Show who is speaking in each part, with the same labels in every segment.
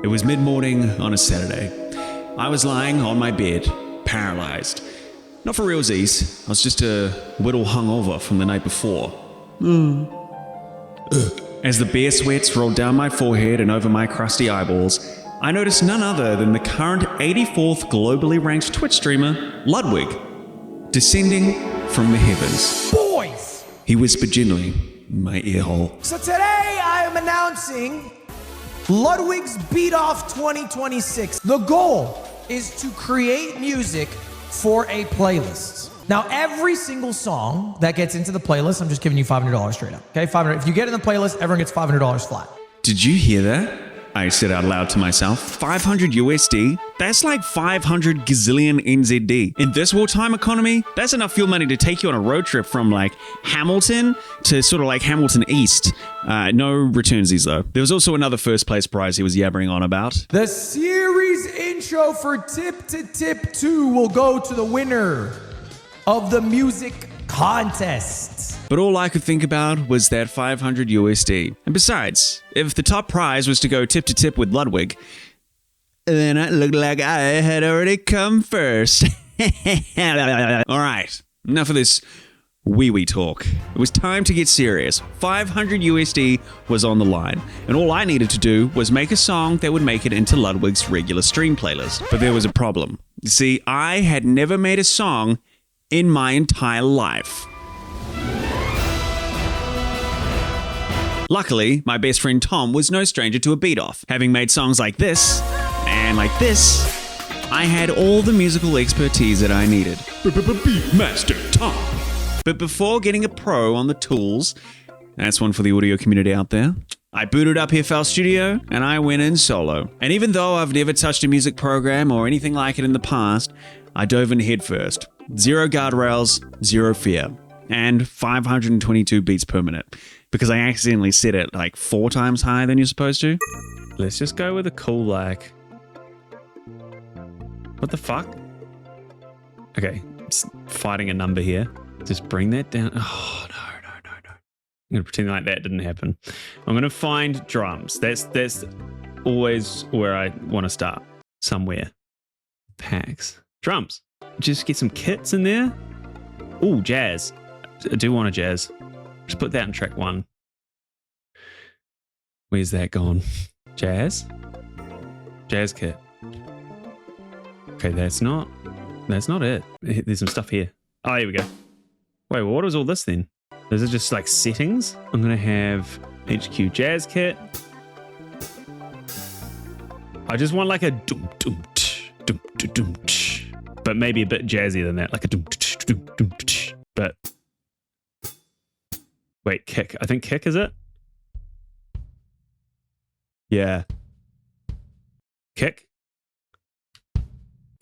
Speaker 1: It was mid-morning on a Saturday. I was lying on my bed, paralyzed. Not for realsies, I was just a little hungover from the night before. As the beer sweats rolled down my forehead and over my crusty eyeballs, I noticed none other than the current 84th globally ranked Twitch streamer, Ludwig, descending from the heavens.
Speaker 2: Boys!
Speaker 1: He whispered gently in my earhole.
Speaker 2: So today I am announcing Ludwig's Beat Off 2026. The goal is to create music for a playlist. Now, every single song that gets into the playlist, I'm just giving you $500 straight up. Okay, $500. If you get in the playlist, everyone gets $500 flat.
Speaker 1: Did you hear that? I said out loud to myself. 500 USD? That's like 500 gazillion NZD. In this wartime economy, that's enough fuel money to take you on a road trip from like Hamilton to sort of like Hamilton East. No returnsies though. There was also another first place prize he was yabbering on about.
Speaker 2: The series intro for Tip to Tip 2 will go to the winner of the music contest.
Speaker 1: But all I could think about was that 500 USD. And besides, if the top prize was to go tip to tip with Ludwig, then it looked like I had already come first. All right, enough of this wee talk. It was time to get serious. 500 USD was on the line, and all I needed to do was make a song that would make it into Ludwig's regular stream playlist. But there was a problem. You see, I had never made a song in my entire life. Luckily, my best friend Tom was no stranger to a beat-off. Having made songs like this, and like this, I had all the musical expertise that I needed. Beatmaster Tom. But before getting a pro on the tools, that's one for the audio community out there, I booted up FL Studio and I went in solo. And even though I've never touched a music program or anything like it in the past, I dove in head first. 0 guardrails, 0 fear, and 522 beats per minute. Because I accidentally set it like 4 times higher than you're supposed to. Let's just go with a cool like... What the fuck? Okay, it's fighting a number here. Just bring that down. Oh, no. I'm going to pretend like that didn't happen. I'm going to find drums. That's always where I want to start. Somewhere. Packs. Drums. Just get some kits in there. Ooh, jazz. I do want a jazz. Just put that in track 1. Where's that gone? Jazz? Jazz kit. Okay, that's not it. There's some stuff here. Oh, here we go. Wait, well, what was all this then? Is it just like settings? I'm going to have HQ jazz kit. I just want like a dum dum tch, dum dum dum tch, but maybe a bit jazzier than that, like a dum tch, dum dum tch, but wait, kick. I think kick is it? Yeah. Kick.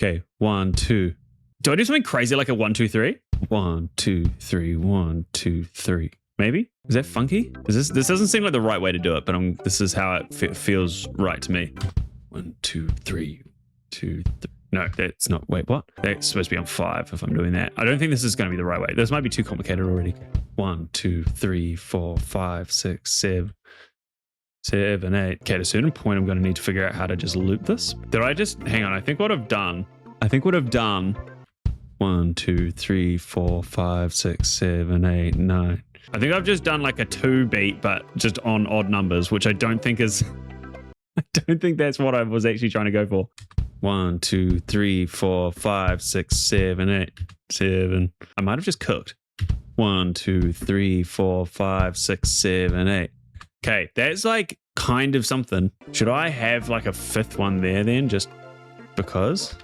Speaker 1: Okay, 1, 2. Do I do something crazy like a 1, 2, 3? 1, 2, 3, 1, 2, 3. Maybe? Is that funky? This doesn't seem like the right way to do it, but this is how it feels right to me. 1, 2, 3, 2, 3. No, that's not. Wait, what? That's supposed to be on 5 if I'm doing that. I don't think this is going to be the right way. This might be too complicated already. 1, 2, 3, 4, 5, 6, 7, 8. Okay, at a certain point, I'm going to need to figure out how to just loop this. Did I just... Hang on. I think what I've done... 1, 2, 3, 4, 5, 6, 7, 8, 9. I think I've just done like a 2 beat, but just on odd numbers, which I don't think is... I don't think that's what I was actually trying to go for. 1, 2, 3, 4, 5, 6, 7, 8, 7. I might have just cooked. 1, 2, 3, 4, 5, 6, 7, 8. Okay, that's like kind of something. Should I have like a 5th one there then, just because?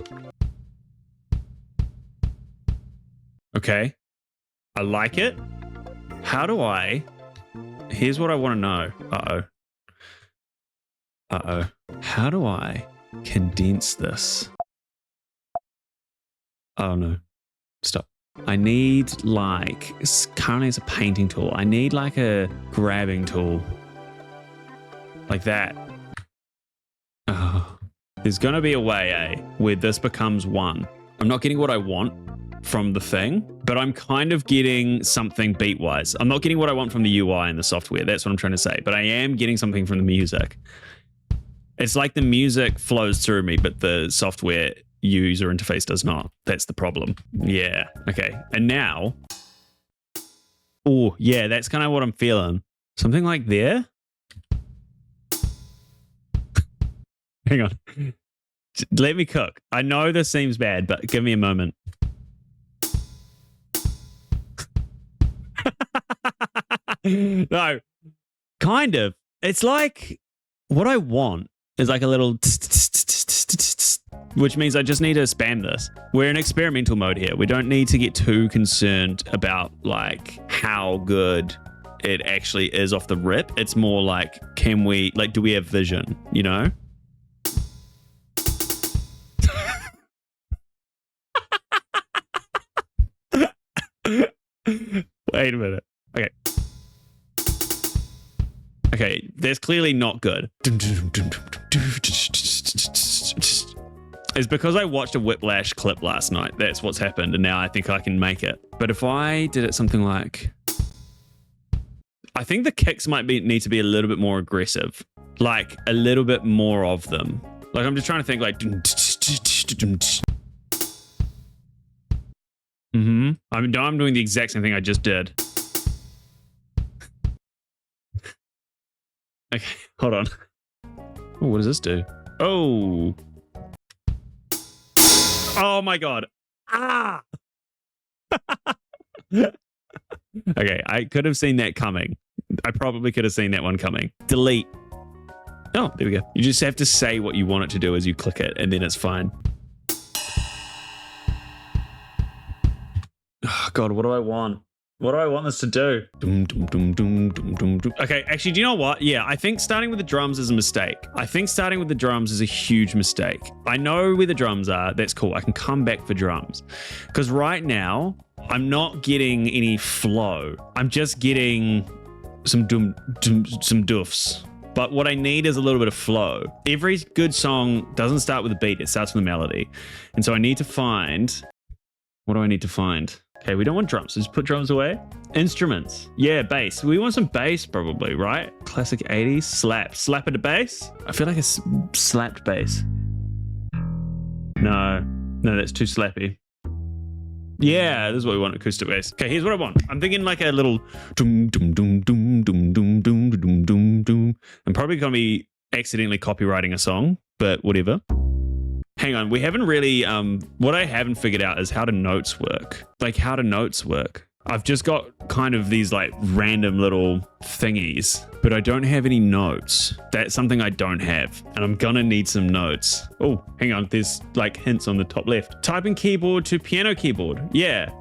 Speaker 1: Okay, I like it. How do I... Here's what I want to know. Uh-oh. How do I condense this? Oh no, stop. I need like, currently it's a painting tool. I need like a grabbing tool. Like that. Oh. There's gonna be a way, where this becomes 1. I'm not getting what I want from the thing, but I'm kind of getting something beat-wise. I'm not getting what I want from the UI and the software. That's what I'm trying to say. But I am getting something from the music. It's like the music flows through me, but the software user interface does not. That's the problem. Yeah. Okay. And now, oh yeah, that's kind of what I'm feeling. Something like there. Hang on. Let me cook. I know this seems bad, but give me a moment. No, kind of. It's like what I want is like a little, which means I just need to spam this. We're in experimental mode here. We don't need to get too concerned about like how good it actually is off the rip. It's more like, can we, like, do we have vision, you know? Wait a minute. Okay. Okay, that's clearly not good. It's because I watched a Whiplash clip last night. That's what's happened, and now I think I can make it. But if I did it something like... I think the kicks might need to be a little bit more aggressive. Like, a little bit more of them. Like, I'm just trying to think like... I'm doing the exact same thing I just did. Okay, hold on. Oh, what does this do? Oh. Oh my God. Ah. Okay, I could have seen that coming. I probably could have seen that one coming. Delete. Oh, there we go. You just have to say what you want it to do as you click it, and then it's fine. Oh God, what do I want? What do I want this to do? Okay, actually, do you know what? Yeah, I think starting with the drums is a mistake. I think starting with the drums is a huge mistake. I know where the drums are. That's cool. I can come back for drums. Because right now, I'm not getting any flow. I'm just getting some some doofs. But what I need is a little bit of flow. Every good song doesn't start with a beat. It starts with a melody. And so I need to find... What do I need to find? Okay, we don't want drums. Just put drums away. Instruments. Yeah, bass. We want some bass probably, right? Classic 80s. Slap. Slap at the bass? I feel like a slapped bass. No, that's too slappy. Yeah, this is what we want, acoustic bass. Okay, here's what I want. I'm thinking like a little doom doom doom doom doom doom doom doom doom doom. I'm probably gonna be accidentally copywriting a song, but whatever. Hang on, we haven't really, what I haven't figured out is how do notes work. Like how do notes work? I've just got kind of these like random little thingies, but I don't have any notes. That's something I don't have, and I'm gonna need some notes. Oh, hang on, there's like hints on the top left. Typing keyboard to piano keyboard. Yeah.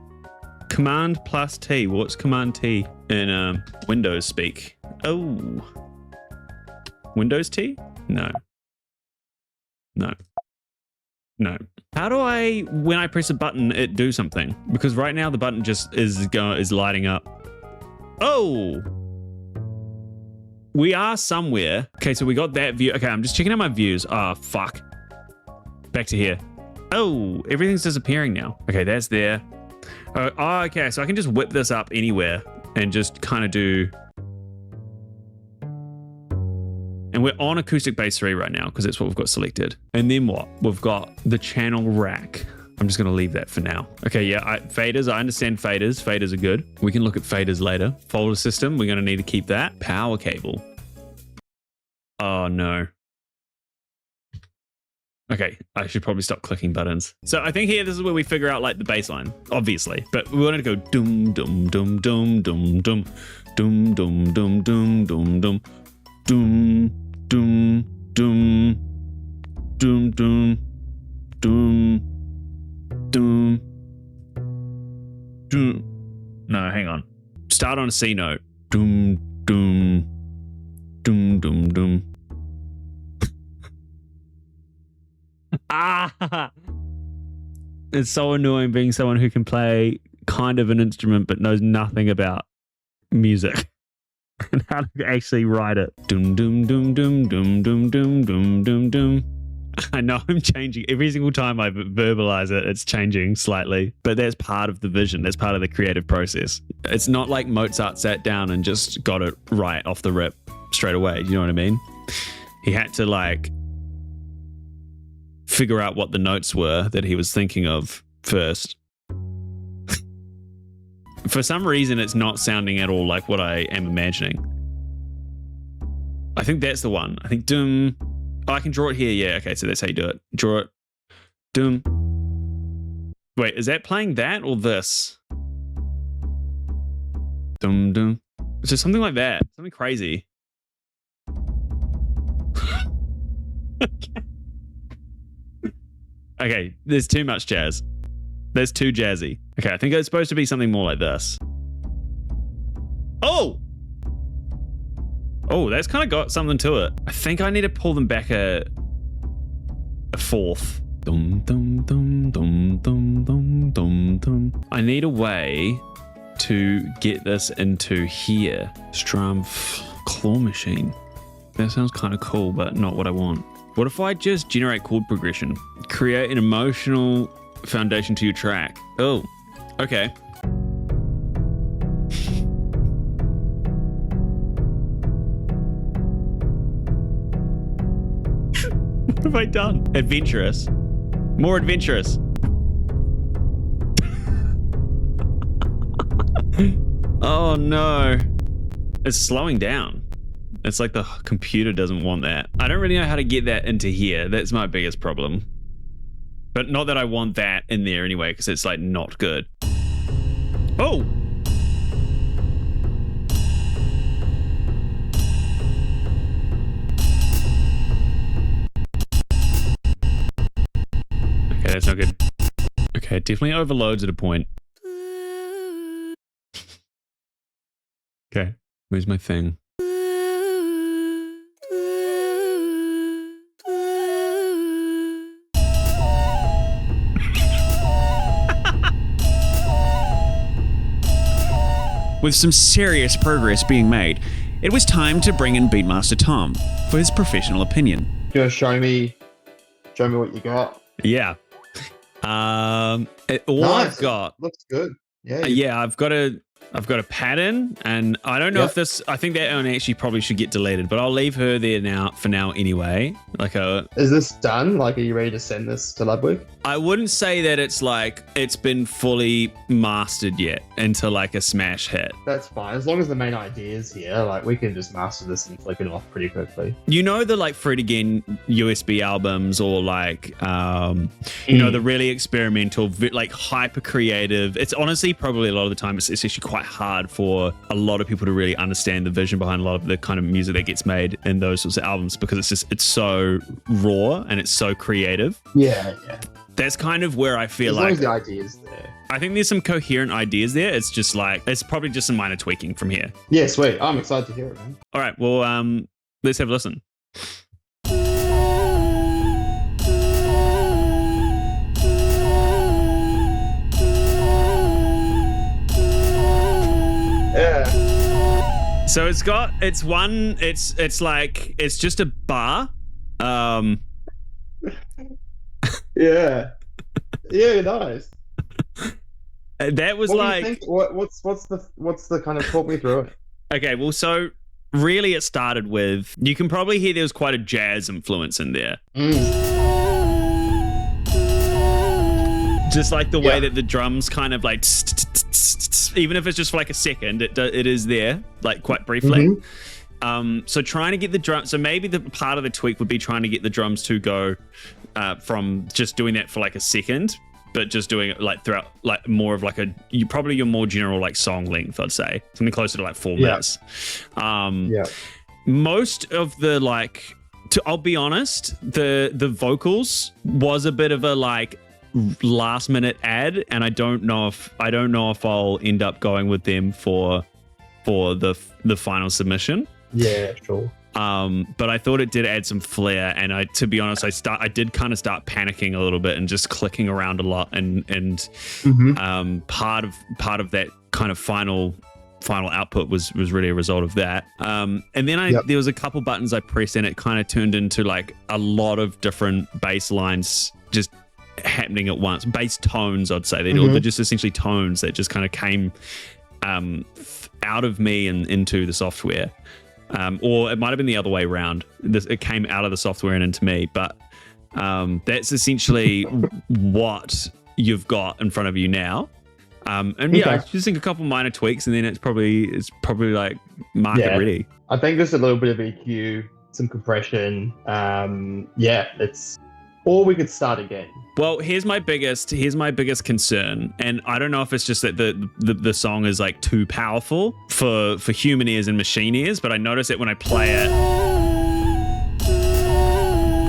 Speaker 1: Command plus T. What's Command T in Windows speak? Oh. Windows T? No. No. How do I, when I press a button, it do something? Because right now the button just is lighting up. Oh! We are somewhere. Okay, so we got that view. Okay, I'm just checking out my views. Oh, fuck. Back to here. Oh, everything's disappearing now. Okay, that's there. Oh, okay, so I can just whip this up anywhere and just kind of do... And we're on acoustic bass 3 right now because that's what we've got selected. And then what? We've got the channel rack. I'm just going to leave that for now. Okay, yeah, faders. I understand faders. Faders are good. We can look at faders later. Folder system. We're going to need to keep that. Power cable. Oh, no. Okay, I should probably stop clicking buttons. So I think here, this is where we figure out like the bass line, obviously. But we wanted to go doom, doom, doom, doom, doom, doom, doom, doom, doom, doom, doom, doom. Doom, doom, doom, doom, doom, doom, doom, doom. No, hang on. Start on a C note. Doom, doom, doom, doom, doom. Ah! It's so annoying being someone who can play kind of an instrument but knows nothing about music. And how to actually write it. Doom, doom, doom, doom, doom, doom, doom, doom, doom, doom. I know I'm changing. Every single time I verbalize it, it's changing slightly. But that's part of the vision. That's part of the creative process. It's not like Mozart sat down and just got it right off the rip straight away. Do you know what I mean? He had to like figure out what the notes were that he was thinking of first. For some reason, it's not sounding at all like what I am imagining. I think that's the one. I think doom. Oh, I can draw it here. Yeah, okay, so that's how you do it. Draw it. Doom. Wait, is that playing that or this? Dum dum. It's just something like that. Something crazy. Okay, there's too much jazz. There's too jazzy. Okay, I think it's supposed to be something more like this. Oh! Oh, that's kind of got something to it. I think I need to pull them back a fourth. Dum dum dum dum dum dum dum dum. I need a way to get this into here. Strum claw machine. That sounds kind of cool, but not what I want. What if I just generate chord progression? Create an emotional foundation to your track. Oh, okay. What have I done? Adventurous. More adventurous. Oh no. It's slowing down. It's like the computer doesn't want that. I don't really know how to get that into here. That's my biggest problem. But not that I want that in there anyway, because it's like not good. Oh! Okay, that's not good. Okay, it definitely overloads at a point. Okay, where's my thing? With some serious progress being made, it was time to bring in Beatmaster Tom for his professional opinion.
Speaker 3: You want to show me what you got?
Speaker 1: Yeah. All
Speaker 3: Nice.
Speaker 1: I've got
Speaker 3: Looks good. Yeah.
Speaker 1: yeah, I've got a pattern, and I don't know if this. I think that one actually probably should get deleted, but I'll leave her there now for now anyway.
Speaker 3: Is this done? Like, are you ready to send this to Ludwig?
Speaker 1: I wouldn't say that it's like it's been fully mastered yet into like a smash hit.
Speaker 3: That's fine. As long as the main idea is here, like, we can just master this and flick it off pretty quickly.
Speaker 1: You know, the like Fred Again USB albums, or like you know, the really experimental, like hyper creative. It's honestly probably a lot of the time it's actually quite hard for a lot of people to really understand the vision behind a lot of the kind of music that gets made in those sorts of albums, because it's so raw and it's so creative.
Speaker 3: Yeah.
Speaker 1: That's kind of where I feel
Speaker 3: as long
Speaker 1: like
Speaker 3: as the idea is there.
Speaker 1: I think there's some coherent ideas there. It's just like it's probably just some minor tweaking from here.
Speaker 3: Yeah, sweet. I'm excited to hear it, man.
Speaker 1: All right, well, let's have a listen.
Speaker 3: Yeah.
Speaker 1: So it's just a bar.
Speaker 3: Yeah. Yeah, nice.
Speaker 1: That was
Speaker 3: What
Speaker 1: like,
Speaker 3: do you think? What's the kind of, talk me through it?
Speaker 1: okay, well, so really it started with, you can probably hear there was quite a jazz influence in there. Just like the way that the drums kind of like, even if it's just for like a second, it is there, like quite briefly. So trying to get the drum, so maybe the part of the tweak would be trying to get the drums to go from just doing that for like a second, but just doing it like throughout, like more of like your more general like song length, I'd say something closer to like 4 minutes. Most of the like, I'll be honest, the vocals was a bit of a like last minute add, and I don't know if I'll end up going with them for the final submission.
Speaker 3: Yeah, sure.
Speaker 1: But I thought it did add some flair, and to be honest, I did kind of start panicking a little bit and just clicking around a lot, and part of that kind of final output was really a result of that. And then there was a couple buttons I pressed, and it kind of turned into like a lot of different bass lines just happening at once. Bass tones, I'd say. They're just essentially tones that just kind of came out of me and into the software. Or it might have been the other way around. It came out of the software and into me. But That's essentially what you've got in front of you now. And yeah,
Speaker 3: Okay.
Speaker 1: just think a couple minor tweaks, and then it's probably like market ready.
Speaker 3: I think just a little bit of EQ, some compression. Or we could start again.
Speaker 1: Well, here's my biggest concern, and I don't know if it's just that the song is like too powerful for human ears and machine ears, but I notice it when I play it.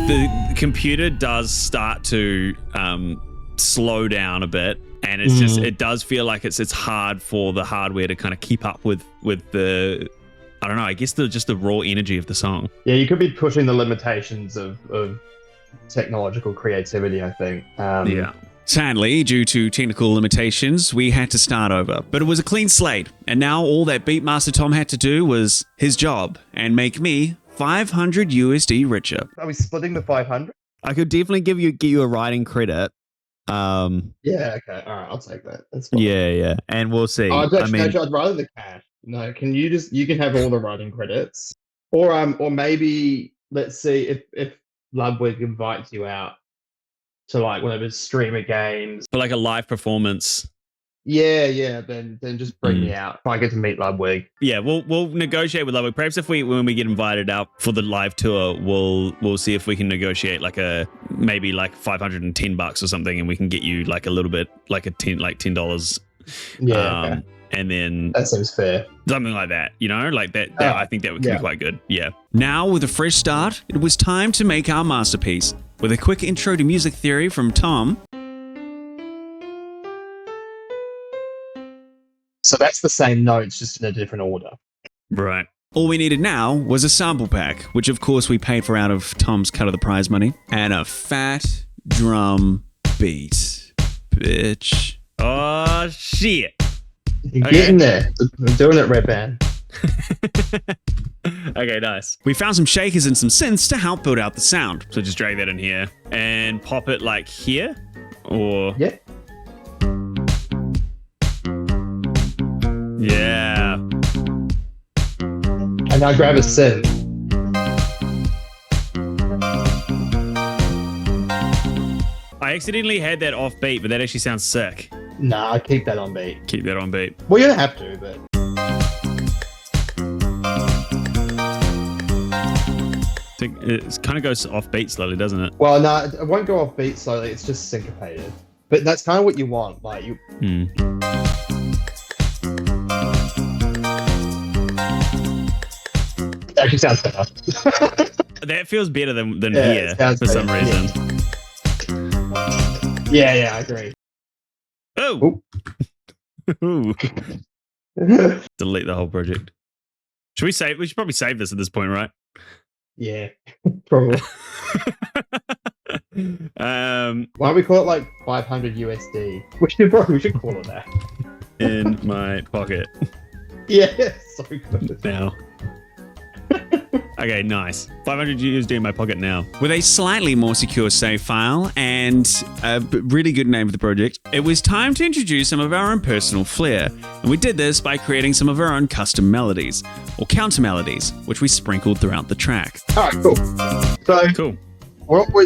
Speaker 1: The computer does start to slow down a bit, and it's just it does feel like it's hard for the hardware to kind of keep up with the, I don't know, I guess just the raw energy of the song.
Speaker 3: Yeah, you could be pushing the limitations of technological creativity, I think.
Speaker 1: Yeah. Sadly, due to technical limitations, we had to start over. But it was a clean slate, and now all that Beatmaster Tom had to do was his job and make me 500 USD richer.
Speaker 3: Are we splitting the 500?
Speaker 4: I could definitely get you a writing credit.
Speaker 3: Yeah, okay. All right, I'll take that. That's fine.
Speaker 4: Yeah. And we'll see.
Speaker 3: I'd rather the cash. No, you can have all the writing credits. Or maybe let's see if Ludwig invites you out to like one of his streamer games.
Speaker 1: For like a live performance.
Speaker 3: Yeah, then just bring me out if I get to meet Ludwig.
Speaker 1: Yeah, we'll negotiate with Ludwig. Perhaps when we get invited out for the live tour, we'll see if we can negotiate like maybe $510 or something, and we can get you like a little bit like $10.
Speaker 3: Yeah. Okay.
Speaker 1: And then
Speaker 3: That seems fair.
Speaker 1: something like that, like that I think that would be quite good. Yeah. Now, with a fresh start, it was time to make our masterpiece. With a quick intro to music theory from Tom.
Speaker 3: So that's the same notes, just in a different order.
Speaker 1: Right. All we needed now was a sample pack, which of course we paid for out of Tom's cut of the prize money, and a fat drum beat. Bitch. Oh, shit.
Speaker 3: You're getting there. I'm doing it, Red Band.
Speaker 1: Okay, nice. We found some shakers and some synths to help build out the sound. So just drag that in here and pop it like here, or...
Speaker 3: Yeah.
Speaker 1: Yeah.
Speaker 3: And now grab a synth.
Speaker 1: I accidentally had that off beat, but that actually sounds sick.
Speaker 3: Nah, keep that on beat.
Speaker 1: Keep that on beat.
Speaker 3: Well, you don't have to, but...
Speaker 1: It kind of goes off beat slowly, doesn't it?
Speaker 3: Well, no, it won't go off beat slowly. It's just syncopated. But that's kind of what you want. Like, you... It actually sounds better.
Speaker 1: That feels better than
Speaker 3: Yeah,
Speaker 1: here
Speaker 3: it sounds
Speaker 1: for some
Speaker 3: better,
Speaker 1: reason.
Speaker 3: Yeah, I agree.
Speaker 1: Oh! Ooh. Delete the whole project. We should probably save this at this point, right?
Speaker 3: Yeah, probably. Why don't we call it like 500 USD? We should call it that.
Speaker 1: In my pocket
Speaker 3: Yeah, so good.
Speaker 1: now. Okay, nice. 500 USD in my pocket now. With a slightly more secure save file and a really good name for the project, it was time to introduce some of our own personal flair. And we did this by creating some of our own custom melodies, or counter melodies, which we sprinkled throughout the track.
Speaker 3: All right, cool. So
Speaker 1: Cool.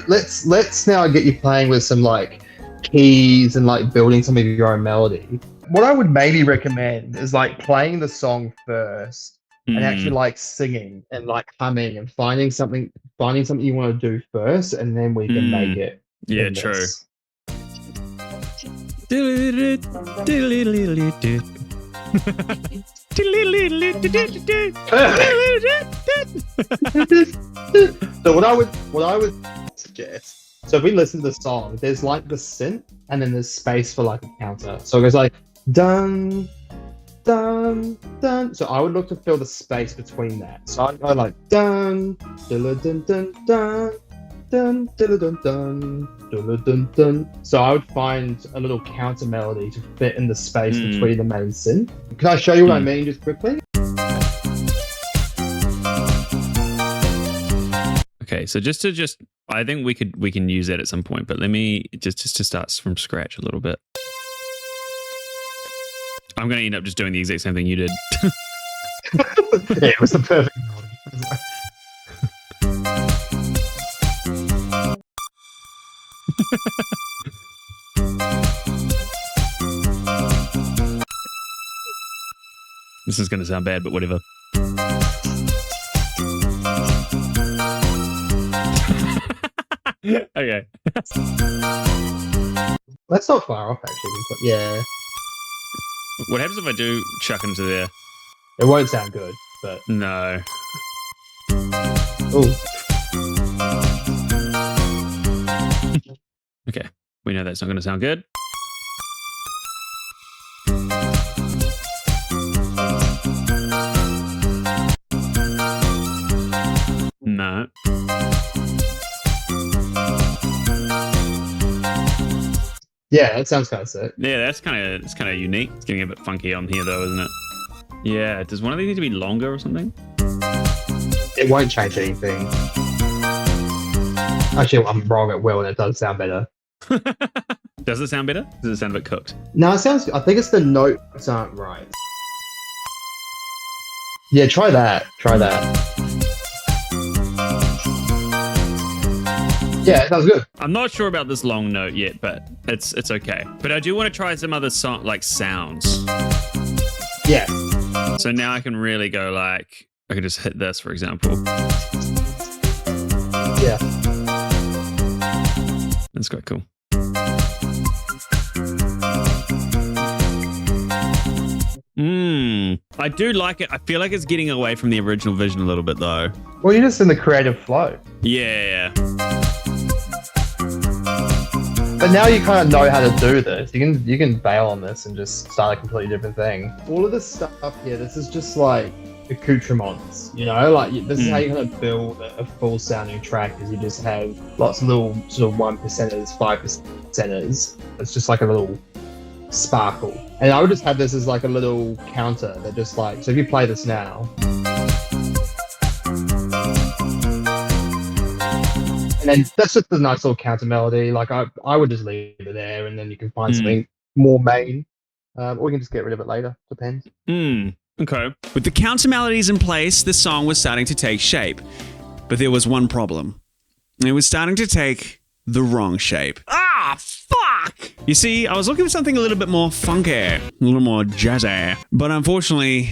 Speaker 3: let's now get you playing with some like keys and like building some of your own melody. What I would maybe recommend is like playing the song first. And actually like singing and like humming and finding something you want to do first, and then we can make it.
Speaker 1: Yeah,
Speaker 3: in
Speaker 1: true.
Speaker 3: this. So what I would suggest. So if we listen to the song, there's like the synth, and then there's space for like a counter. So it goes like dun dun dun. So I would look to fill the space between that. So I go like dun dun dun dun dun dun dun dun dun dun dun. So I would find a little counter melody to fit in the space between the main synth. Can I show you what I mean just quickly?
Speaker 1: Okay, so I think we can use that at some point, but let me just to start from scratch a little bit. I'm going to end up just doing the exact same thing you did.
Speaker 3: Yeah, it was the perfect melody.
Speaker 1: This is going to sound bad, but whatever. Okay.
Speaker 3: That's not far off, actually. But yeah,
Speaker 1: What happens if I do chuck into there?
Speaker 3: it won't sound good, but
Speaker 1: No.
Speaker 3: oh,
Speaker 1: Okay. We know that's not going to sound good. No.
Speaker 3: yeah, that sounds kind of sick.
Speaker 1: Yeah, it's kind of unique. It's getting a bit funky on here though, isn't it? Yeah. Does one of these need to be longer or something?
Speaker 3: It won't change anything. Actually, I'm wrong. It will, and it does sound better.
Speaker 1: Does it sound better? Does it sound a bit cooked?
Speaker 3: No, it sounds. I think it's the notes aren't right. Yeah, try that. Try that. Yeah, it sounds good.
Speaker 1: I'm not sure about this long note yet, but it's okay. But I do want to try some other sounds.
Speaker 3: Yeah.
Speaker 1: So now I can really go like, I could just hit this, for example.
Speaker 3: Yeah.
Speaker 1: That's quite cool. I do like it. I feel like it's getting away from the original vision a little bit though.
Speaker 3: Well, you're just in the creative flow.
Speaker 1: Yeah.
Speaker 3: But now you kind of know how to do this. You can bail on this and just start a completely different thing. All of this stuff here, this is just like accoutrements, you know? Like this is how you kind of build a full sounding track, is you just have lots of little sort of 1%ers, 5%ers. It's just like a little sparkle. And I would just have this as like a little counter that just like, so if you play this now, and then that's just a nice little counter melody. Like I would just leave it there, and then you can find something more main, or you can just get rid of it later. Depends.
Speaker 1: Okay. With the counter melodies in place, the song was starting to take shape, but there was one problem. It was starting to take the wrong shape. Ah, fuck! You see, I was looking for something a little bit more funky, a little more jazzy, but unfortunately,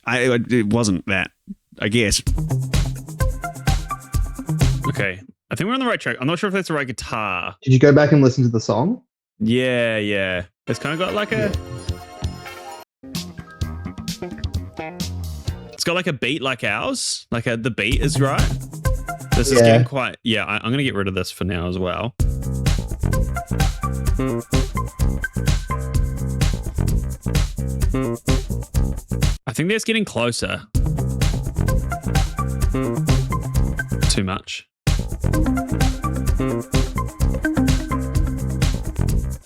Speaker 1: it wasn't that, I guess. Okay, I think we're on the right track. I'm not sure if that's the right guitar.
Speaker 3: Did you go back and listen to the song?
Speaker 1: Yeah. It's kind of got like a... It's got like a beat like ours. Like the beat is right. This is getting quite... Yeah, I'm going to get rid of this for now as well. I think that's getting closer. Too much.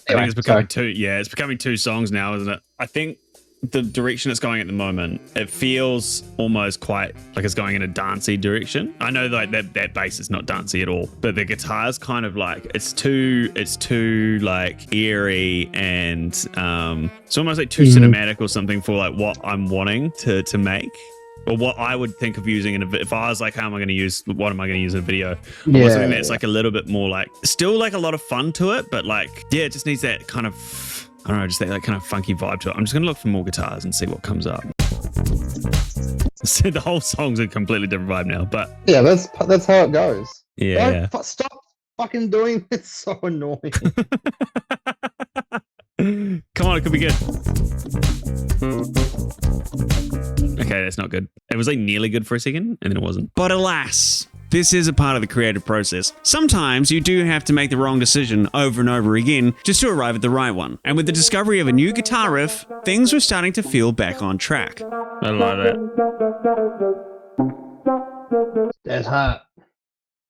Speaker 1: I think it's becoming it's becoming two songs now, isn't it? I think the direction it's going at the moment, it feels almost quite like it's going in a dancey direction. I know like that bass is not dancey at all, but the guitar's kind of like it's too like eerie and it's almost like too cinematic or something for like what I'm wanting to make. Or what I would think of using in if I was like, what am I going to use in a video? I want something that's like a little bit more like, still like a lot of fun to it, but like, yeah, it just needs that kind of, I don't know, just that kind of funky vibe to it. I'm just going to look for more guitars and see what comes up. So the whole song's a completely different vibe now, but
Speaker 3: yeah, that's how it goes.
Speaker 1: Yeah.
Speaker 3: Stop fucking doing this. It's so annoying.
Speaker 1: Come on, it could be good. Okay, that's not good. It was like nearly good for a second, and then it wasn't. But alas, this is a part of the creative process. Sometimes you do have to make the wrong decision over and over again just to arrive at the right one. And with the discovery of a new guitar riff, things were starting to feel back on track. I love it.
Speaker 3: That's hot.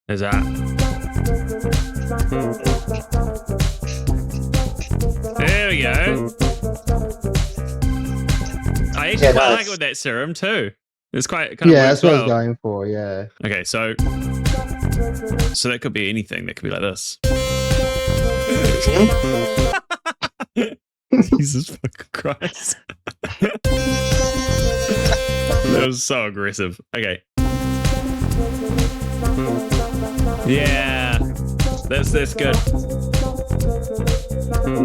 Speaker 1: There's that. There we go. I actually quite like it with that serum too. It's quite kind of
Speaker 3: that's what I was
Speaker 1: well.
Speaker 3: going for. Yeah.
Speaker 1: Okay, so that could be anything. That could be like this. Jesus fucking Christ! That was so aggressive. Okay. Yeah. That's good.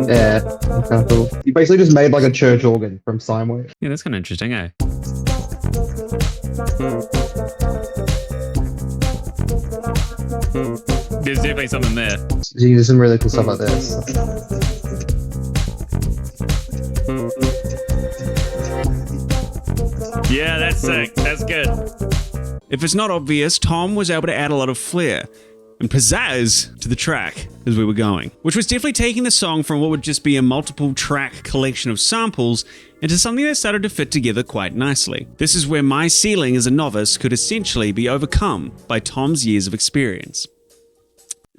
Speaker 3: Yeah, that's kind of cool. You basically just made like a church organ from sine wave.
Speaker 1: Yeah, that's kind of interesting, eh? There's definitely something there.
Speaker 3: So you can do some really cool stuff like this.
Speaker 1: Yeah, that's sick. That's good. If it's not obvious, Tom was able to add a lot of flair and pizzazz to the track as we were going, which was definitely taking the song from what would just be a multiple track collection of samples into something that started to fit together quite nicely. This is where my ceiling as a novice could essentially be overcome by Tom's years of experience.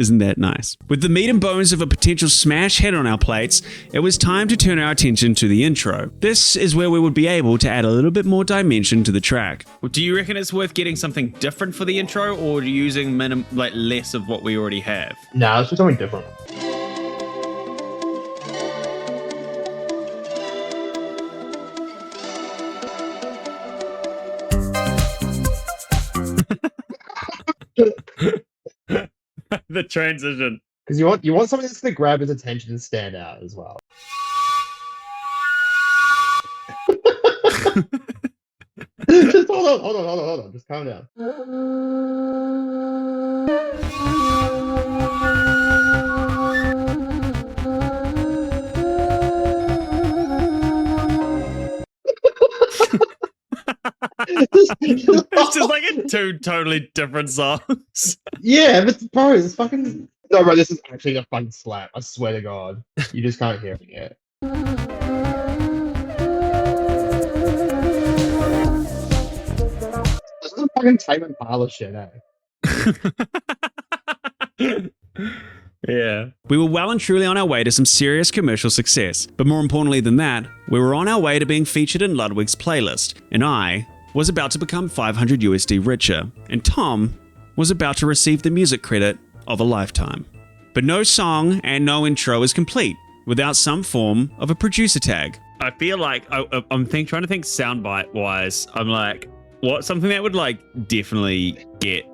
Speaker 1: Isn't that nice? With the meat and bones of a potential smash hit on our plates, it was time to turn our attention to the intro. This is where we would be able to add a little bit more dimension to the track. Do you reckon it's worth getting something different for the intro, or using less of what we already have?
Speaker 3: Nah, let's do something different.
Speaker 1: The transition.
Speaker 3: Because you want something that's gonna grab his attention and stand out as well. Just hold on. Just calm down.
Speaker 1: It's just like in two totally different songs.
Speaker 3: Yeah, but bro, it's fucking no, bro. This is actually a fucking slap. I swear to God, you just can't hear it yet. This is a fucking Tame Impala shit, eh?
Speaker 1: Yeah. We were well and truly on our way to some serious commercial success. But more importantly than that, we were on our way to being featured in Ludwig's playlist. And I was about to become 500 USD richer. And Tom was about to receive the music credit of a lifetime. But no song and no intro is complete without some form of a producer tag. I feel like I'm trying to think soundbite wise. I'm like, what? Something that would like definitely get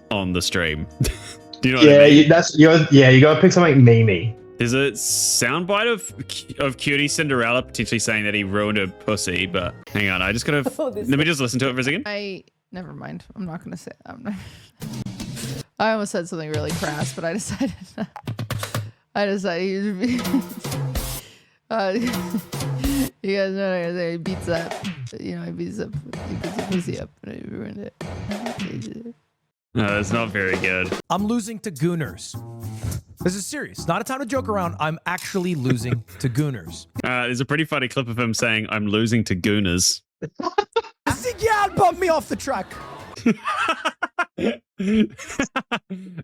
Speaker 1: on the stream. Do you know what I mean?
Speaker 3: You gotta pick something memey.
Speaker 1: There's a soundbite of Cutie Cinderella potentially saying that he ruined her pussy, but hang on, I just gotta let me just listen to it for a second.
Speaker 5: Never mind. I'm not gonna say. I almost said something really crass, but I decided. You guys know what I'm gonna say. He beats up. He beats the pussy up, and he ruined it.
Speaker 1: No, that's not very good.
Speaker 2: I'm losing to Gooners. This is serious. Not a time to joke around. I'm actually losing to Gooners.
Speaker 1: There's a pretty funny clip of him saying, "I'm losing to Gooners."
Speaker 2: Yeah, bump me off the track.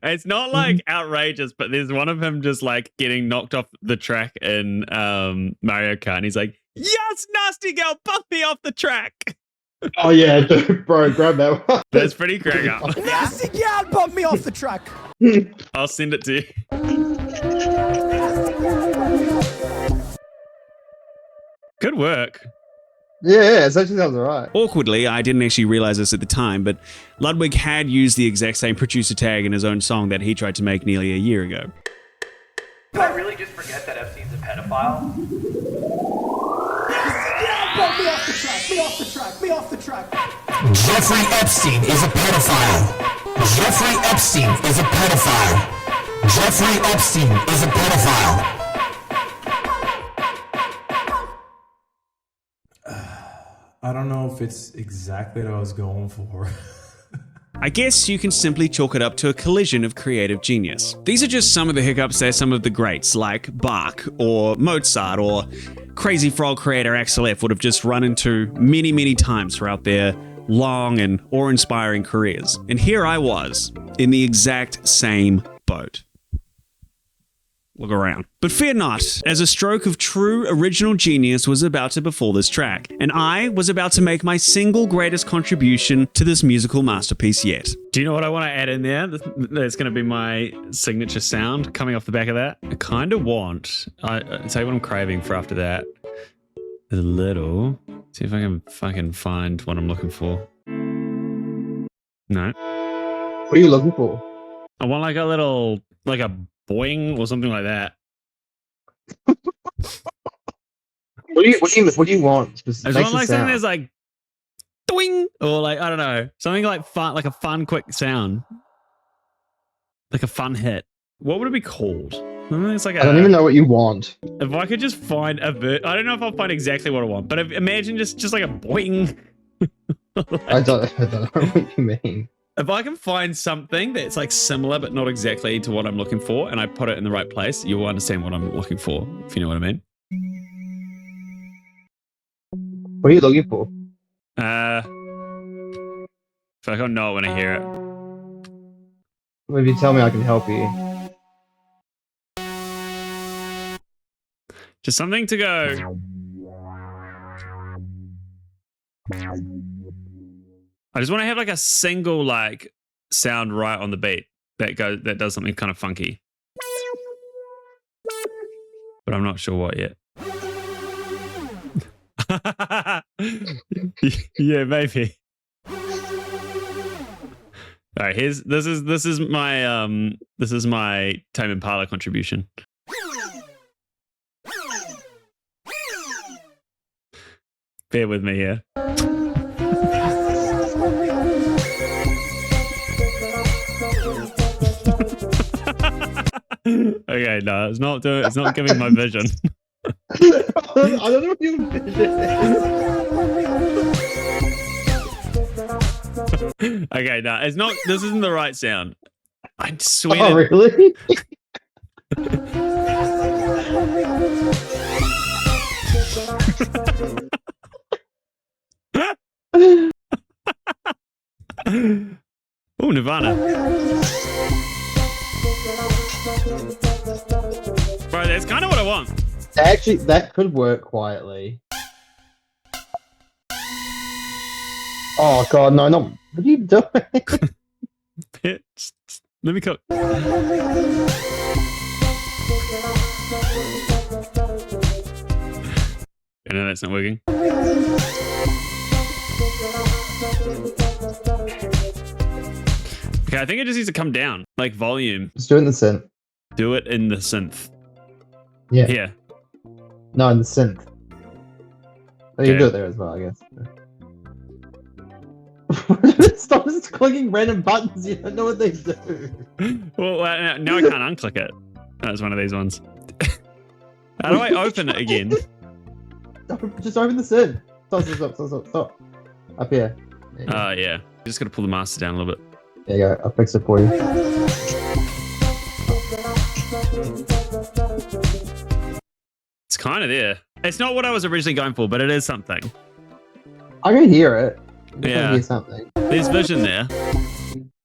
Speaker 1: It's not like outrageous, but there's one of him just like getting knocked off the track in Mario Kart, and he's like, "Yes, nasty girl, bump me off the track."
Speaker 3: Oh yeah, dude, bro, grab that one.
Speaker 1: That's pretty crack up.
Speaker 2: Nasty gal, bump me off the track.
Speaker 1: I'll send it to you. Good work.
Speaker 3: Yeah, it actually sounds alright.
Speaker 1: Awkwardly, I didn't actually realize this at the time, but Ludwig had used the exact same producer tag in his own song that he tried to make nearly a year ago.
Speaker 6: Did I really just forget that Epstein's a pedophile?
Speaker 2: Me off the track, me off the track, me off the track.
Speaker 7: Jeffrey Epstein is a pedophile. Jeffrey Epstein is a pedophile. Jeffrey Epstein is a pedophile.
Speaker 8: I don't know if it's exactly what I was going for.
Speaker 1: I guess you can simply chalk it up to a collision of creative genius. These are just some of the hiccups that some of the greats like Bach or Mozart or Crazy Frog creator Axel F would have just run into many, many times throughout their long and awe-inspiring careers. And here I was, in the exact same boat. Look around. But fear not, as a stroke of true original genius was about to befall this track, and I was about to make my single greatest contribution to this musical masterpiece yet. Do you know what I want to add in there? That's going to be my signature sound coming off the back of that. I kind of want, I'll tell you what I'm craving for after that. A little, see if I can fucking find what I'm looking for. No.
Speaker 3: What are you looking for?
Speaker 1: I want like a little, like a
Speaker 9: boing or something like that.
Speaker 3: What do you want?
Speaker 9: I just want like something that's like doing or like I don't know, something like fun, like a fun quick sound, like a fun hit. What would it be called? It's like
Speaker 3: I don't even know what you want.
Speaker 9: If I could just find a bit, I don't know if I'll find exactly what I want, but imagine just like a boing.
Speaker 3: I don't know what you mean.
Speaker 9: If I can find something that's like similar but not exactly to what I'm looking for, and I put it in the right place, you'll understand what I'm looking for, if you know what I mean.
Speaker 3: What are you looking for?
Speaker 9: I feel like I'll know it when I hear it.
Speaker 3: Well, if you tell me, I can help you.
Speaker 9: Just something to go. I just want to have like a single like sound right on the beat that does something kind of funky. But I'm not sure what yet. Yeah, maybe. All right, this is my Tame Impala contribution. Bear with me here. Okay, no, it's not giving my vision.
Speaker 3: I don't know what your vision is.
Speaker 9: Okay, no, it's not. This isn't the right sound. I swear.
Speaker 3: Oh, really?
Speaker 9: Oh, Nirvana. Bro, that's kind of what I want.
Speaker 3: Actually, that could work quietly. Oh god, no, not. What are you doing?
Speaker 9: Let me cook. No, that's not working. Okay, I think it just needs to come down, like volume.
Speaker 3: Just do it in the synth.
Speaker 9: Do it in the synth.
Speaker 3: Yeah.
Speaker 9: Here.
Speaker 3: No, in the synth. Oh, you can do it there as well, I guess. Stop just clicking random buttons. You don't know what they do.
Speaker 9: Well, now I can't unclick it. That's one of these ones. How do I open it again?
Speaker 3: Just open the synth. Stop. Up here.
Speaker 9: Oh, yeah. Just got to pull the master down a little bit.
Speaker 3: There you go. I'll fix it for you.
Speaker 9: It's kind of there. It's not what I was originally going for, but it is something.
Speaker 3: I can hear it. I
Speaker 9: Yeah.
Speaker 3: hear something.
Speaker 9: There's vision there.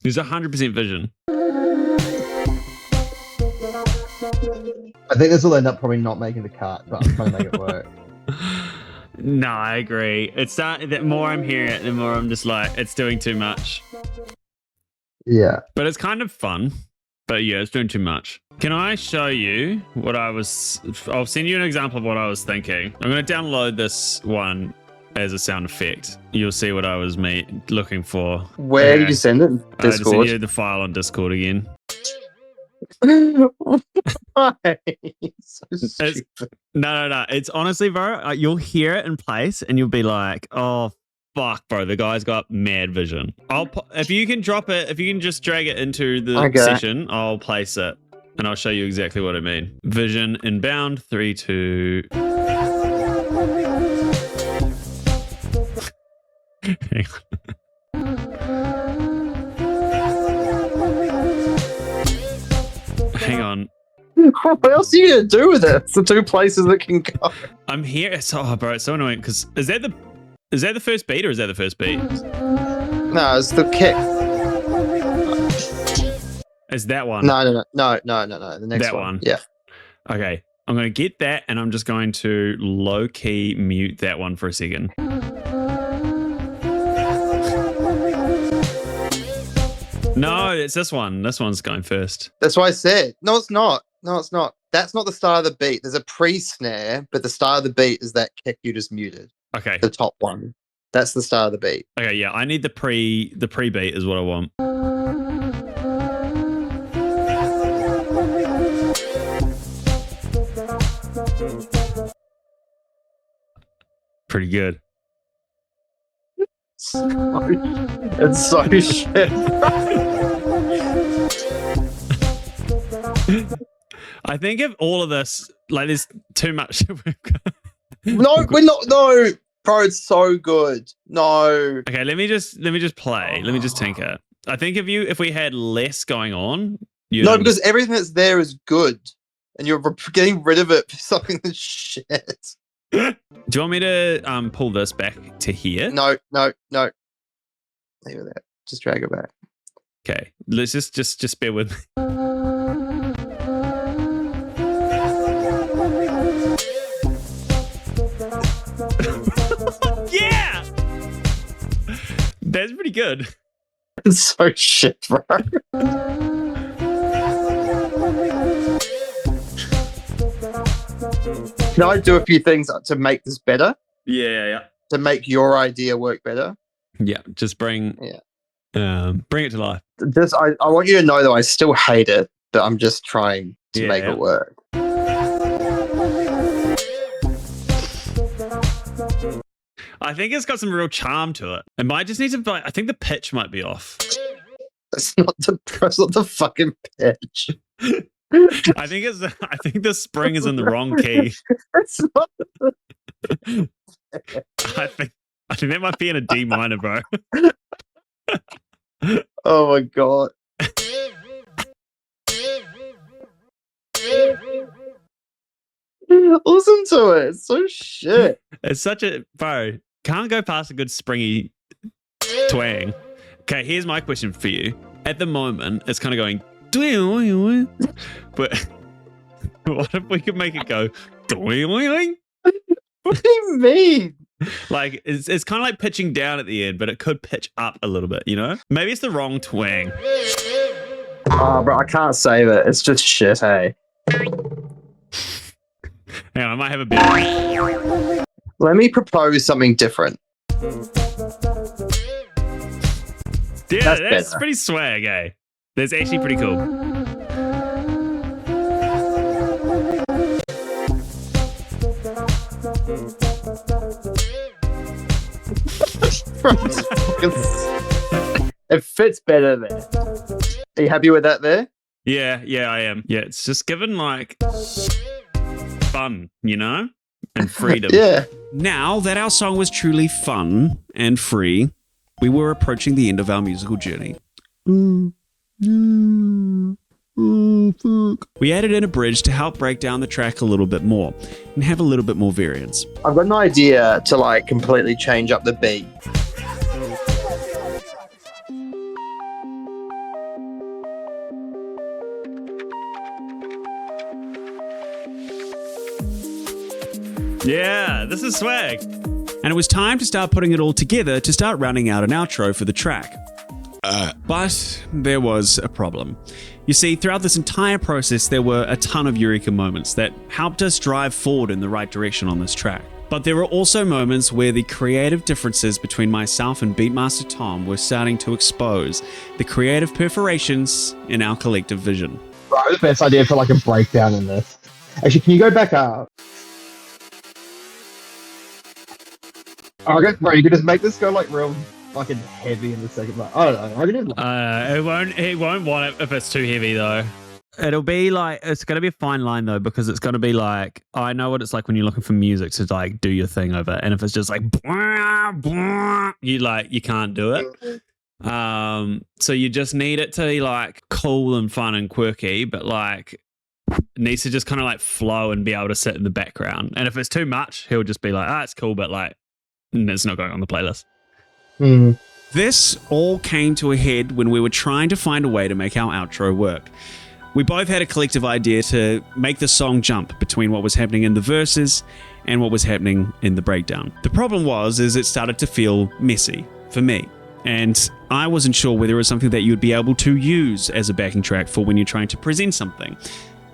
Speaker 9: There's 100% vision.
Speaker 3: I think this will end up probably not making the cut, but I'm trying to make it work.
Speaker 9: No, I agree. It's the more I'm hearing it, the more I'm just like, it's doing too much.
Speaker 3: Yeah.
Speaker 9: But it's kind of fun. But yeah, it's doing too much. Can I show you what I'll send you an example of what I was thinking. I'm going to download this one as a sound effect. You'll see what I was looking for.
Speaker 10: Where did you send it?
Speaker 9: I just sent
Speaker 10: Discord.
Speaker 9: you the file on Discord again.
Speaker 10: Why? So stupid.
Speaker 9: No. It's honestly, bro, you'll hear it in place and you'll be like, oh, fuck, bro, the guy's got mad vision. If you can drop it, if you can just drag it into the session, I'll place it and I'll show you exactly what I mean. Vision inbound, 3, 2. Hang on. Hang on.
Speaker 10: What else are you gonna do with it? It's the two places that can go.
Speaker 9: I'm here. Bro, it's so annoying because is that the first beat or is that the first beat?
Speaker 10: No, it's the kick.
Speaker 9: Is that one?
Speaker 10: No. The next
Speaker 9: one.
Speaker 10: Yeah.
Speaker 9: Okay. I'm going to get that and I'm just going to low key mute that one for a second. No, it's this one. This one's going first.
Speaker 10: That's what I said. No, it's not. That's not the start of the beat. There's a pre-snare, but the start of the beat is that kick you just muted.
Speaker 9: Okay.
Speaker 10: The top one. That's the start of the beat.
Speaker 9: Okay, yeah. I need the pre-beat is what I want. pretty good.
Speaker 10: It's so shit.
Speaker 9: I think if all of this, like, there's too much.
Speaker 10: No, we're not. No, bro, it's so good. No.
Speaker 9: Okay, let me just play. Let me just tinker. I think if we had less going on,
Speaker 10: No, because everything that's there is good, and you're getting rid of it for something that's shit.
Speaker 9: Do you want me to pull this back to here?
Speaker 10: No. Leave it there. Just drag it back.
Speaker 9: Okay, let's just bear with me. Yeah, that's pretty good.
Speaker 10: It's so shit, bro. Can I do a few things to make this better?
Speaker 9: Yeah.
Speaker 10: To make your idea work better?
Speaker 9: Yeah, just bring it to life.
Speaker 10: Just, I want you to know that I still hate it, but I'm just trying to make it work.
Speaker 9: I think it's got some real charm to it. It might just need to. I think the pitch might be off.
Speaker 10: That's not the fucking pitch.
Speaker 9: I think the spring is in the wrong key.
Speaker 10: It's not.
Speaker 9: I think that might be in a D minor, bro.
Speaker 10: Oh my god. Listen to it. It's so shit.
Speaker 9: It's such a bro. Can't go past a good springy twang. Okay, here's my question for you. At the moment, it's kind of going, but what if we could make it go?
Speaker 10: What do you mean?
Speaker 9: Like it's kind of like pitching down at the end, but it could pitch up a little bit. You know, maybe it's the wrong twang.
Speaker 10: Oh, bro, I can't save it. It's just shit, hey.
Speaker 9: Hang on, I might have a bit.
Speaker 10: Let me propose something different.
Speaker 9: Yeah, that's pretty swag, eh? That's actually pretty cool.
Speaker 10: It fits better there. Are you happy with that there?
Speaker 9: Yeah, I am. Yeah, it's just given like fun, you know, and freedom.
Speaker 10: Yeah.
Speaker 1: Now that our song was truly fun and free, we were approaching the end of our musical journey. We added in a bridge to help break down the track a little bit more and have a little bit more variance.
Speaker 10: I've got an idea to like completely change up the beat.
Speaker 9: Yeah, this is swag.
Speaker 1: And it was time to start putting it all together to start rounding out an outro for the track. But there was a problem. You see, throughout this entire process, there were a ton of eureka moments that helped us drive forward in the right direction on this track. But there were also moments where the creative differences between myself and Beatmaster Tom were starting to expose the creative perforations in our collective vision.
Speaker 3: Bro, the best idea for like a breakdown in this. Actually, can you go back up? Okay, bro, you could just make this go like real fucking heavy in the second part. I don't know. I can do
Speaker 9: It won't want it if it's too heavy though. It'll be like, it's going to be a fine line though, because it's going to be like, I know what it's like when you're looking for music to like do your thing over, and if it's just like you can't do it. So you just need it to be like cool and fun and quirky, but like it needs to just kind of like flow and be able to sit in the background. And if it's too much, he'll just be like, it's cool, but like it's not going on the playlist.
Speaker 1: This all came to a head when we were trying to find a way to make our outro work. We both had a collective idea to make the song jump between what was happening in the verses and what was happening in the breakdown. The problem is it started to feel messy for me, and I wasn't sure whether it was something that you'd be able to use as a backing track for when you're trying to present something,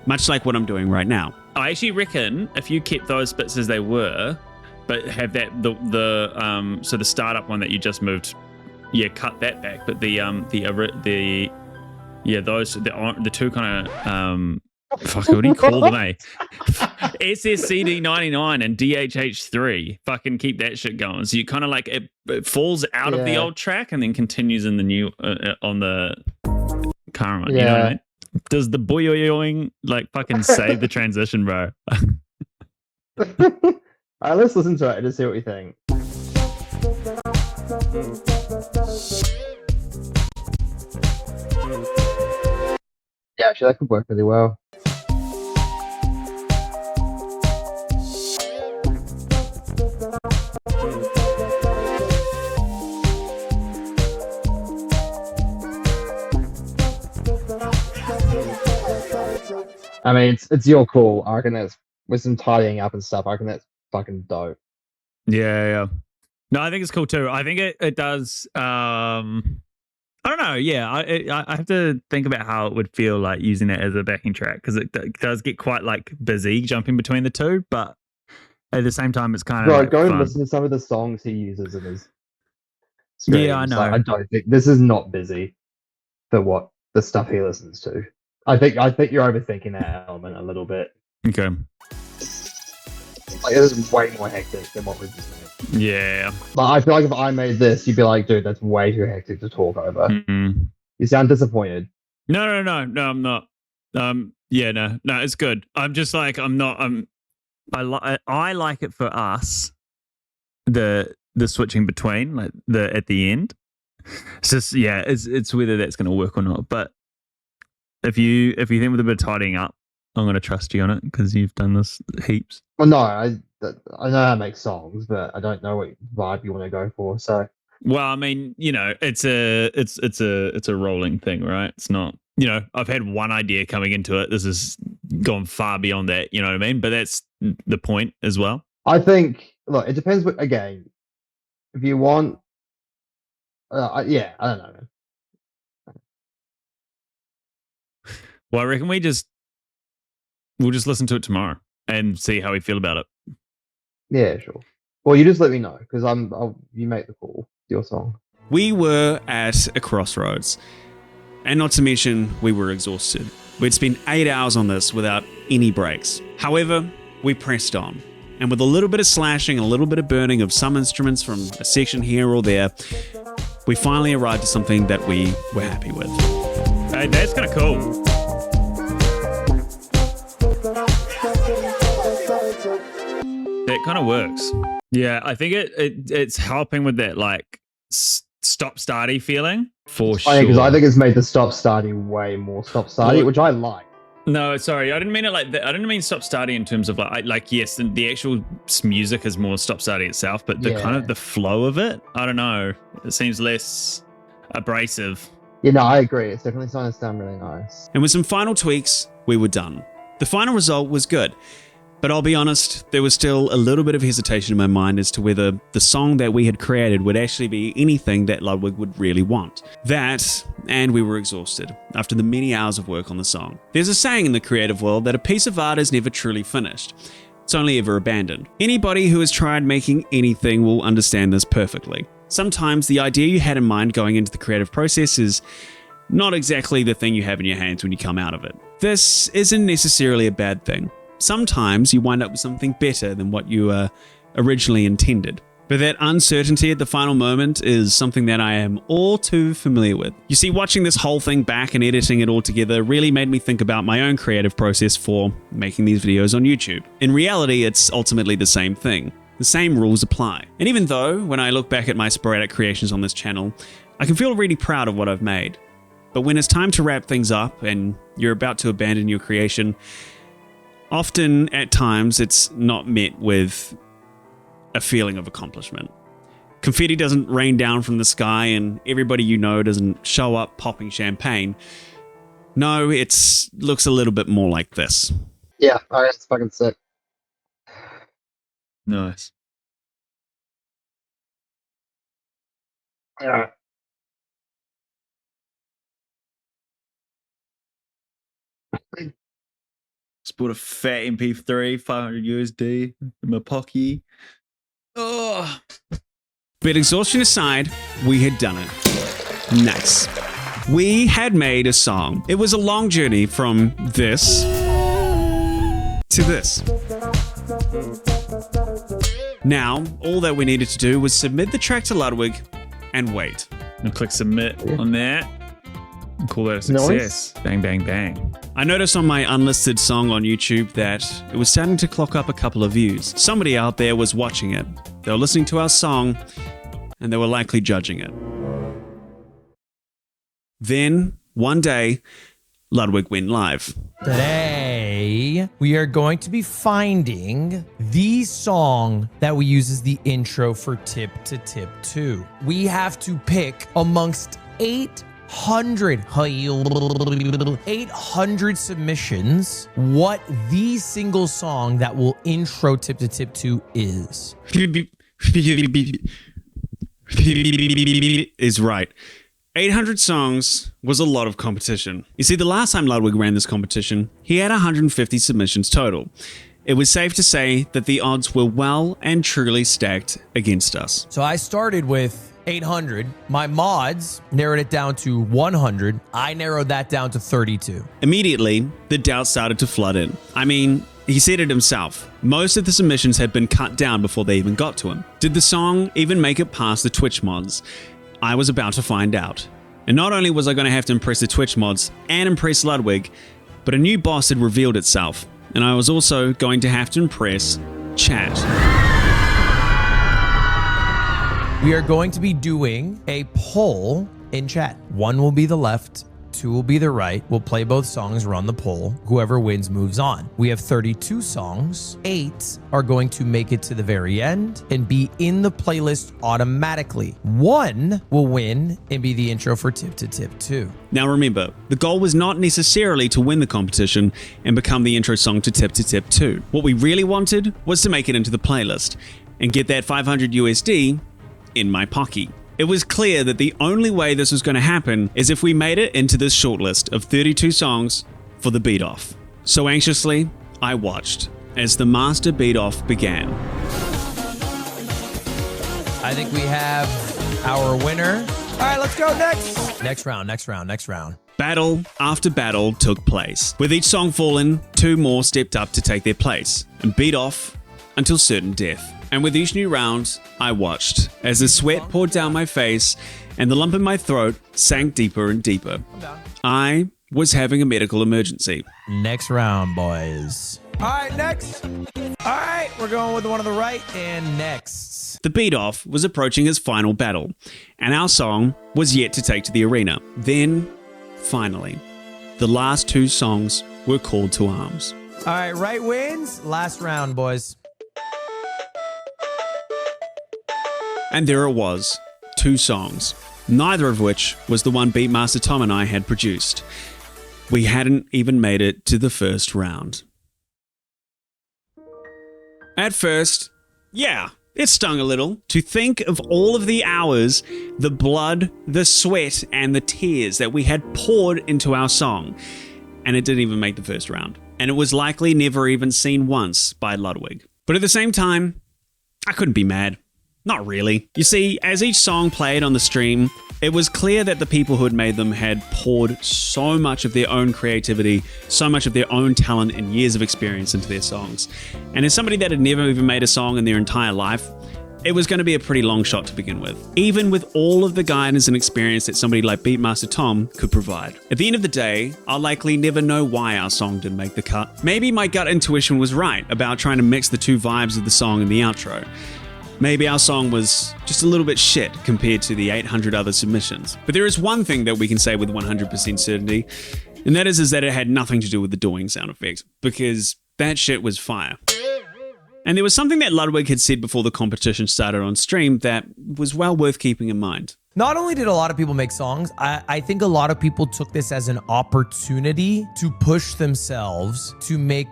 Speaker 1: much like what I'm doing right now.
Speaker 9: I actually reckon if you kept those bits as they were, but have that so the startup one that you just moved, cut that back. But the two kind of what do you call them? SSCD99 and DHH3. Fucking keep that shit going. So you kind of like it falls out of the
Speaker 3: Yeah.
Speaker 9: old track and then continues in the new on the current one.
Speaker 3: Yeah.
Speaker 9: You know what I mean? Does the boyoyoing like fucking save the transition, bro?
Speaker 3: Alright, let's listen to it and just see what we think. Yeah, actually, that could work really well. I mean, it's your call. I reckon that's with some tidying up and stuff. I reckon that's fucking dope.
Speaker 9: Yeah. No, I think it's cool too. I think it does. I don't know. Yeah, I have to think about how it would feel like using it as a backing track because it does get quite like busy jumping between the two, but at the same time, it's kind of
Speaker 3: Bro,
Speaker 9: like
Speaker 3: go and
Speaker 9: fun.
Speaker 3: listen to some of the songs he uses in his streams.
Speaker 9: Yeah, I know.
Speaker 3: Like, I don't think this is not busy for what the stuff he listens to. I think you're overthinking that element a little bit.
Speaker 9: Okay.
Speaker 3: Like, this is way more hectic than what we've just made.
Speaker 9: Yeah.
Speaker 3: Like, I feel like if I made this, you'd be like, dude, that's way too hectic to talk over.
Speaker 9: Mm-hmm.
Speaker 3: You sound disappointed.
Speaker 9: No, I'm not. Yeah, no, it's good. I'm just like I like it for us. The switching between like the at the end. It's just it's whether that's going to work or not. But if you think with a bit of tidying up, I'm going to trust you on it because you've done this heaps.
Speaker 3: Well, no, I know how to make songs, but I don't know what vibe you want to go for. So,
Speaker 9: well, I mean, it's a rolling thing, right? It's not, I've had one idea coming into it. This has gone far beyond that. You know what I mean? But that's the point as well.
Speaker 3: I think, look, it depends. Again, if you want, I don't know.
Speaker 9: Well, I reckon we'll just listen to it tomorrow and see how we feel about it.
Speaker 3: Yeah, sure. Well, you just let me know because you make the call. It's your song.
Speaker 1: We were at a crossroads, and not to mention we were exhausted. We'd spent 8 hours on this without any breaks. However, we pressed on, and with a little bit of slashing and a little bit of burning of some instruments from a section here or there, we finally arrived at something that we were happy with.
Speaker 9: Hey, that's kind of cool. That kind of works. Yeah, I think it's helping with that like stop-starty feeling for sure.
Speaker 3: Because I think it's made the stop-starty way more stop-starty, which I like.
Speaker 9: No, sorry, I didn't mean it like that. I didn't mean stop-starty in terms of like yes, the actual music is more stop-starty itself, but the kind of the flow of it, I don't know. It seems less abrasive.
Speaker 3: Yeah, no, I agree. It's definitely starting to sound really nice.
Speaker 1: And with some final tweaks, we were done. The final result was good. But I'll be honest, there was still a little bit of hesitation in my mind as to whether the song that we had created would actually be anything that Ludwig would really want. That, and we were exhausted after the many hours of work on the song. There's a saying in the creative world that a piece of art is never truly finished. It's only ever abandoned. Anybody who has tried making anything will understand this perfectly. Sometimes the idea you had in mind going into the creative process is not exactly the thing you have in your hands when you come out of it. This isn't necessarily a bad thing. Sometimes you wind up with something better than what you originally intended. But that uncertainty at the final moment is something that I am all too familiar with. You see, watching this whole thing back and editing it all together really made me think about my own creative process for making these videos on YouTube. In reality, it's ultimately the same thing. The same rules apply. And even though, when I look back at my sporadic creations on this channel, I can feel really proud of what I've made. But when it's time to wrap things up and you're about to abandon your creation, often, at times, it's not met with a feeling of accomplishment. Confetti doesn't rain down from the sky and everybody you know doesn't show up popping champagne. No, it looks a little bit more like this.
Speaker 3: Yeah, alright, it's fucking sick.
Speaker 9: Nice.
Speaker 3: Yeah.
Speaker 9: Just bought a fat MP3, 500 USD in my pocket. Oh.
Speaker 1: But exhaustion aside, we had done it. Nice. We had made a song. It was a long journey from this to this. Now, all that we needed to do was submit the track to Ludwig and wait.
Speaker 9: And click submit on that. And call that a success. Bang, bang, bang.
Speaker 1: I noticed on my unlisted song on YouTube that it was starting to clock up a couple of views. Somebody out there was watching it. They were listening to our song, and they were likely judging it. Then, one day, Ludwig went live.
Speaker 2: Today, we are going to be finding the song that we use as the intro for Tip to Tip 2. We have to pick amongst 800 submissions what the single song that will intro Tip to Tip 2 is.
Speaker 1: Is right. 800 songs was a lot of competition. You see, the last time Ludwig ran this competition, he had 150 submissions total. It was safe to say that the odds were well and truly stacked against us.
Speaker 2: So I started with 800. My mods narrowed it down to 100. I narrowed that down to 32.
Speaker 1: Immediately, the doubt started to flood in. I mean, he said it himself. Most of the submissions had been cut down before they even got to him. Did the song even make it past the Twitch mods? I was about to find out. And not only was I going to have to impress the Twitch mods and impress Ludwig, but a new boss had revealed itself. And I was also going to have to impress chat.
Speaker 2: We are going to be doing a poll in chat. One will be the left, two will be the right. We'll play both songs, run the poll. Whoever wins moves on. We have 32 songs. 8 are going to make it to the very end and be in the playlist automatically. 1 will win and be the intro for Tip to Tip 2.
Speaker 1: Now remember, the goal was not necessarily to win the competition and become the intro song to Tip 2. What we really wanted was to make it into the playlist and get that 500 USD in my pocket. It was clear that the only way this was going to happen is if we made it into this shortlist of 32 songs for the beat off. So anxiously, I watched as the master beat off began.
Speaker 2: I think we have our winner. All right, let's go next. Next round.
Speaker 1: Battle after battle took place. With each song fallen, 2 more stepped up to take their place and beat off until certain death. And with each new round, I watched as the sweat poured down my face and the lump in my throat sank deeper and deeper. I was having a medical emergency.
Speaker 2: Next round, boys. All right, next. All right, we're going with the one on the right and next.
Speaker 1: The beat off was approaching its final battle, and our song was yet to take to the arena. Then, finally, the last 2 songs were called to arms.
Speaker 2: All right, right wins. Last round, boys.
Speaker 1: And there it was, 2 songs, neither of which was the one Beatmaster Tom and I had produced. We hadn't even made it to the first round. At first, yeah, it stung a little to think of all of the hours, the blood, the sweat, and the tears that we had poured into our song, and it didn't even make the first round. And it was likely never even seen once by Ludwig. But at the same time, I couldn't be mad. Not really. You see, as each song played on the stream, it was clear that the people who had made them had poured so much of their own creativity, so much of their own talent and years of experience into their songs. And as somebody that had never even made a song in their entire life, it was going to be a pretty long shot to begin with, even with all of the guidance and experience that somebody like Beatmaster Tom could provide. At the end of the day, I'll likely never know why our song didn't make the cut. Maybe my gut intuition was right about trying to mix the 2 vibes of the song and the outro. Maybe our song was just a little bit shit compared to the 800 other submissions. But there is one thing that we can say with 100% certainty, and that is that it had nothing to do with the doing sound effects, because that shit was fire. And there was something that Ludwig had said before the competition started on stream that was well worth keeping in mind.
Speaker 2: Not only did a lot of people make songs, I think a lot of people took this as an opportunity to push themselves to make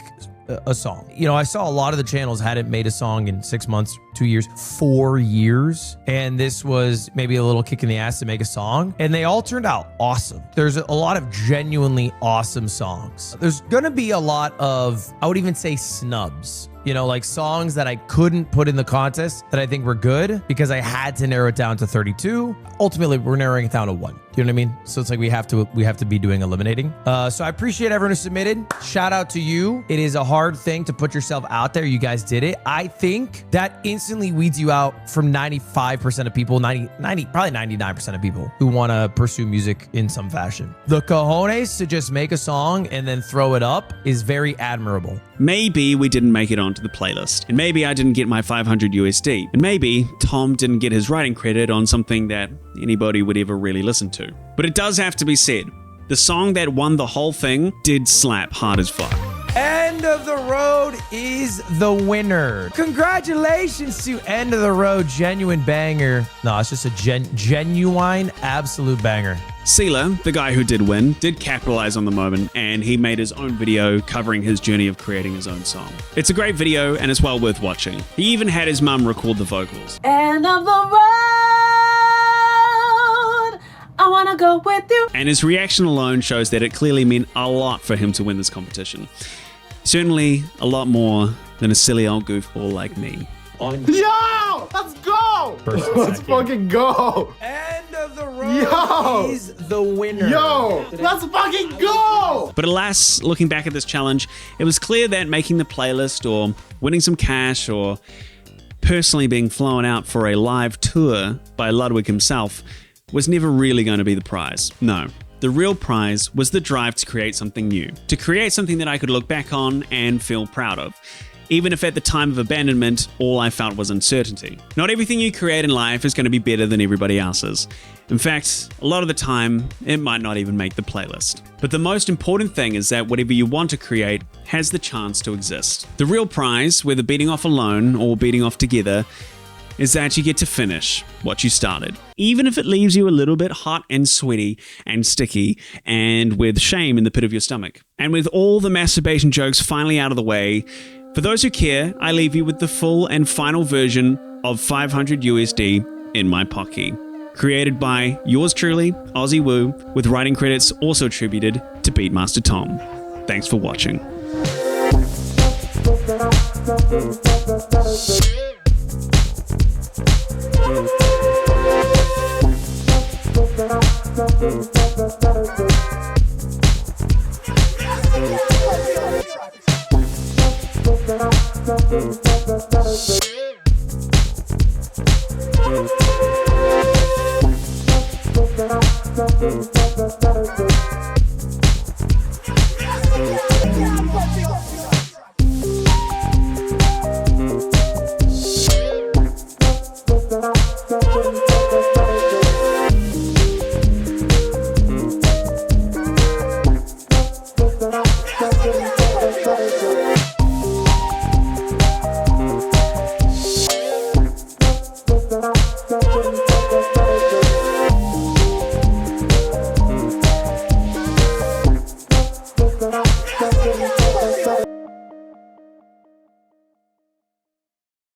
Speaker 2: a song. You know, I saw a lot of the channels hadn't made a song in 6 months, 2 years, 4 years. And this was maybe a little kick in the ass to make a song. And they all turned out awesome. There's a lot of genuinely awesome songs. There's gonna be a lot of, I would even say snubs. You know, like songs that I couldn't put in the contest that I think were good because I had to narrow it down to 32. Ultimately, we're narrowing it down to 1. You know what I mean? So it's like we have to be doing eliminating. So I appreciate everyone who submitted. Shout out to you. It is a hard thing to put yourself out there. You guys did it. I think that instantly weeds you out from 95% of people, probably 99% of people who want to pursue music in some fashion. The cojones to just make a song and then throw it up is very admirable.
Speaker 1: Maybe we didn't make it onto the playlist, and maybe I didn't get my 500 USD, and maybe Tom didn't get his writing credit on something that anybody would ever really listen to. But it does have to be said, the song that won the whole thing did slap hard as fuck.
Speaker 2: End of the Road is the winner. Congratulations to End of the Road, genuine banger. No, it's just a genuine, absolute banger.
Speaker 1: Seela, the guy who did win, did capitalize on the moment, and he made his own video covering his journey of creating his own song. It's a great video, and it's well worth watching. He even had his mum record the vocals.
Speaker 11: End of the road, I wanna go with you.
Speaker 1: And his reaction alone shows that it clearly meant a lot for him to win this competition. Certainly a lot more than a silly old goofball like me.
Speaker 10: Yo! Let's go! Let's fucking go!
Speaker 2: End of the Road is the winner.
Speaker 10: Yo! Let's fucking go!
Speaker 1: But alas, looking back at this challenge, it was clear that making the playlist or winning some cash or personally being flown out for a live tour by Ludwig himself was never really going to be the prize. No. The real prize was the drive to create something new, to create something that I could look back on and feel proud of, even if at the time of abandonment, all I felt was uncertainty. Not everything you create in life is going to be better than everybody else's. In fact, a lot of the time, it might not even make the playlist. But the most important thing is that whatever you want to create has the chance to exist. The real prize, whether beating off alone or beating off together, is that you get to finish what you started. Even if it leaves you a little bit hot and sweaty and sticky and with shame in the pit of your stomach. And with all the masturbation jokes finally out of the way, for those who care, I leave you with the full and final version of 500 USD in my pocket. Created by yours truly, ossywoo, with writing credits also attributed to Beatmaster Tom. Thanks for watching.
Speaker 11: Thank you.